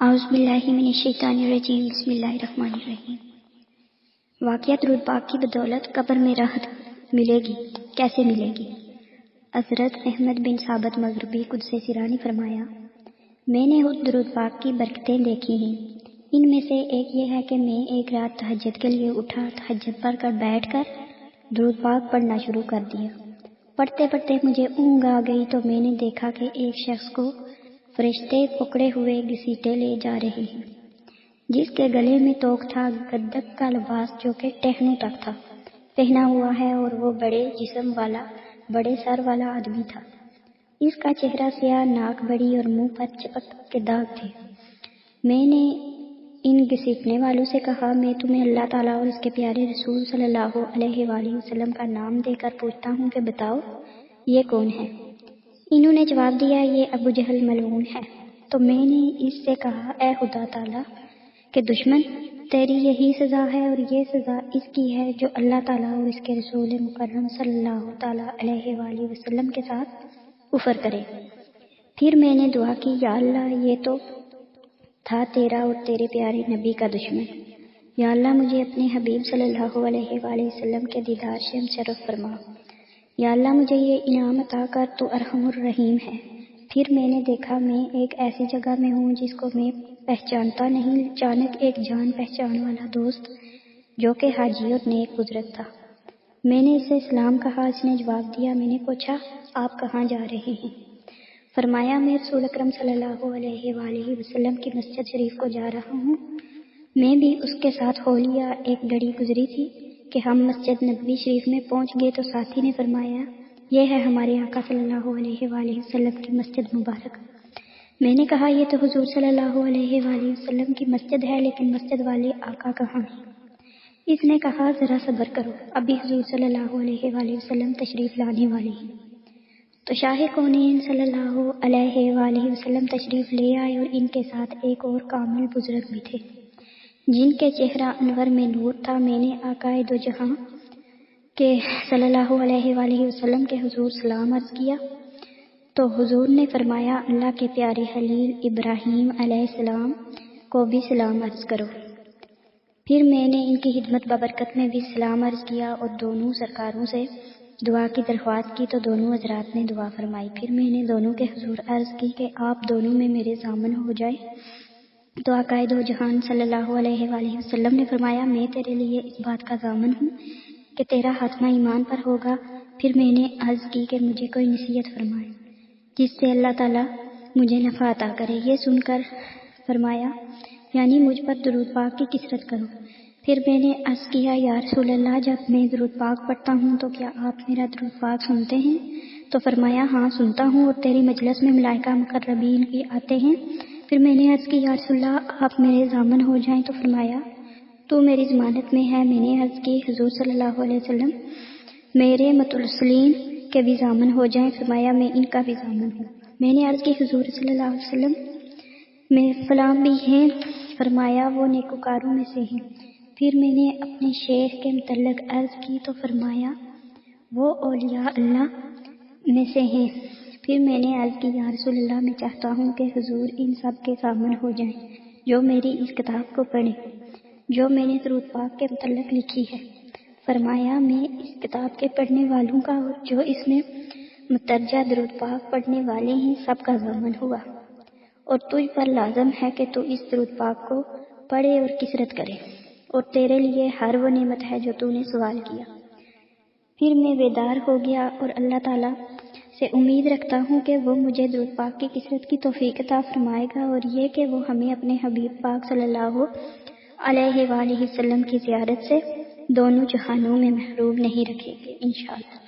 اعوذ باللہ من الشیطان الرجیم بسم اللہ الرحمن الرحیم۔ واقعہ درود پاک کی بدولت قبر میں راحت ملے گی، کیسے ملے گی؟ حضرت احمد بن ثابت مغربی قدس سرہ نے فرمایا، میں نے خود درود پاک کی برکتیں دیکھی ہیں۔ ان میں سے ایک یہ ہے کہ میں ایک رات تہجد کے لیے اٹھا، تہجد پڑھ کر بیٹھ کر درود پاک پڑھنا شروع کر دیا۔ پڑھتے پڑھتے مجھے اونگ آ گئی تو میں نے دیکھا کہ ایک شخص کو فرشتے پکڑے ہوئے گھسیٹے لے جا رہے ہیں، جس کے گلے میں توق تھا، گدک کا لباس جو کہ ٹہنوں تک تھا پہنا ہوا ہے، اور وہ بڑے جسم والا، بڑے سر والا آدمی تھا۔ اس کا چہرہ سیاہ، ناک بڑی اور منہ پر چپک کے داغ تھے۔ میں نے ان گھسیٹنے والوں سے کہا، میں تمہیں اللہ تعالیٰ اور اس کے پیارے رسول صلی اللہ علیہ وآلہ وسلم کا نام دے کر پوچھتا ہوں کہ بتاؤ یہ کون ہے؟ انہوں نے جواب دیا، یہ ابو جہل ملعون ہے۔ تو میں نے اس سے کہا، اے خدا تعالیٰ کے دشمن، تیری یہی سزا ہے اور یہ سزا اس کی ہے جو اللہ تعالیٰ اور اس کے رسول مکرم صلی اللہ تعالیٰ علیہ وآلہ وسلم کے ساتھ کفر کرے۔ پھر میں نے دعا کی، یا اللہ یہ تو تھا تیرا اور تیرے پیارے نبی کا دشمن، یا اللہ مجھے اپنے حبیب صلی اللہ علیہ وآلہ وسلم کے دیدار سے مشرف فرما، یا اللہ مجھے یہ انعام عطا کر، تو ارحم الرحیم ہے۔ پھر میں نے دیکھا میں ایک ایسی جگہ میں ہوں جس کو میں پہچانتا نہیں۔ اچانک ایک جان پہچان والا دوست جو کہ حاجی اور نیک بزرگ تھا، میں نے اسے سلام کہا، اس نے جواب دیا۔ میں نے پوچھا، آپ کہاں جا رہے ہیں؟ فرمایا، میں رسول اکرم صلی اللہ علیہ وآلہ وسلم کی مسجد شریف کو جا رہا ہوں۔ میں بھی اس کے ساتھ ہو لیا۔ ایک گھڑی گزری تھی کہ ہم مسجد نبوی شریف میں پہنچ گئے تو ساتھی نے فرمایا، یہ ہے ہمارے آقا صلی اللہ علیہ وآلہ وسلم کی مسجد مبارک۔ میں نے کہا، یہ تو حضور صلی اللہ علیہ وآلہ وسلم کی مسجد ہے، لیکن مسجد والے آقا کہاں ہیں؟ اس نے کہا، ذرا صبر کرو، ابھی حضور صلی اللہ علیہ وآلہ وسلم تشریف لانے والے ہیں۔ تو شاہ کونین صلی اللہ علیہ وآلہ وسلم تشریف لے آئے، اور ان کے ساتھ ایک اور کامل بزرگ بھی تھے جن کے چہرہ انور میں نور تھا۔ میں نے آقا دو جہاں کہ صلی اللہ علیہ وآلہ وسلم کے حضور سلام عرض کیا تو حضور نے فرمایا، اللہ کے پیارے خلیل ابراہیم علیہ السلام کو بھی سلام عرض کرو۔ پھر میں نے ان کی خدمت ببرکت میں بھی سلام عرض کیا اور دونوں سرکاروں سے دعا کی درخواست کی تو دونوں حضرات نے دعا فرمائی۔ پھر میں نے دونوں کے حضور عرض کی کہ آپ دونوں میں میرے ضامن ہو جائے۔ تو آقا دو جہان صلی اللہ علیہ وآلہ وسلم نے فرمایا، میں تیرے لیے اس بات کا ضامن ہوں کہ تیرا خاتمہ ایمان پر ہوگا۔ پھر میں نے عرض کی کہ مجھے کوئی نصیحت فرمائے جس سے اللہ تعالیٰ مجھے نفع عطا کرے۔ یہ سن کر فرمایا، یعنی مجھ پر درود پاک کی کثرت کرو۔ پھر میں نے عرض کیا، یا رسول اللہ، جب میں درود پاک پڑھتا ہوں تو کیا آپ میرا درود پاک سنتے ہیں؟ تو فرمایا، ہاں سنتا ہوں، اور تیری مجلس میں ملائکہ مقربین بھی آتے ہیں۔ پھر میں نے عرض کی، یا رسول اللہ آپ میرے ضامن ہو جائیں۔ تو فرمایا، تو میری ضمانت میں ہے۔ میں نے عرض کی، حضور صلی اللہ علیہ وسلم میرے متوسلین کے بھی ضامن ہو جائیں۔ فرمایا، میں ان کا بھی ضامن ہوں۔ میں نے عرض کی، حضور صلی اللہ علیہ وسلم میں فلاں بھی ہیں؟ فرمایا، وہ نیکوکاروں میں سے ہیں۔ پھر میں نے اپنے شیخ کے متعلق عرض کی تو فرمایا، وہ اولیاء اللہ میں سے ہیں۔ پھر میں نے عرض کی، یا رسول اللہ، میں چاہتا ہوں کہ حضور ان سب کے ضامن ہو جائیں جو میری اس کتاب کو پڑھیں جو میں نے درود پاک کے متعلق لکھی ہے۔ فرمایا، میں اس کتاب کے پڑھنے والوں کا اور جو اس میں مترجہ درود پاک پڑھنے والے ہیں سب کا ضامن ہوا، اور تجھ پر لازم ہے کہ تو اس درود پاک کو پڑھے اور کثرت کرے، اور تیرے لیے ہر وہ نعمت ہے جو تو نے سوال کیا۔ پھر میں بیدار ہو گیا اور اللہ تعالیٰ سے امید رکھتا ہوں کہ وہ مجھے درود پاک کی کثرت کی توفیق عطا فرمائے گا، اور یہ کہ وہ ہمیں اپنے حبیب پاک صلی اللہ علیہ وآلہ وسلم کی زیارت سے دونوں جہانوں میں محروم نہیں رکھیں گے، انشاءاللہ۔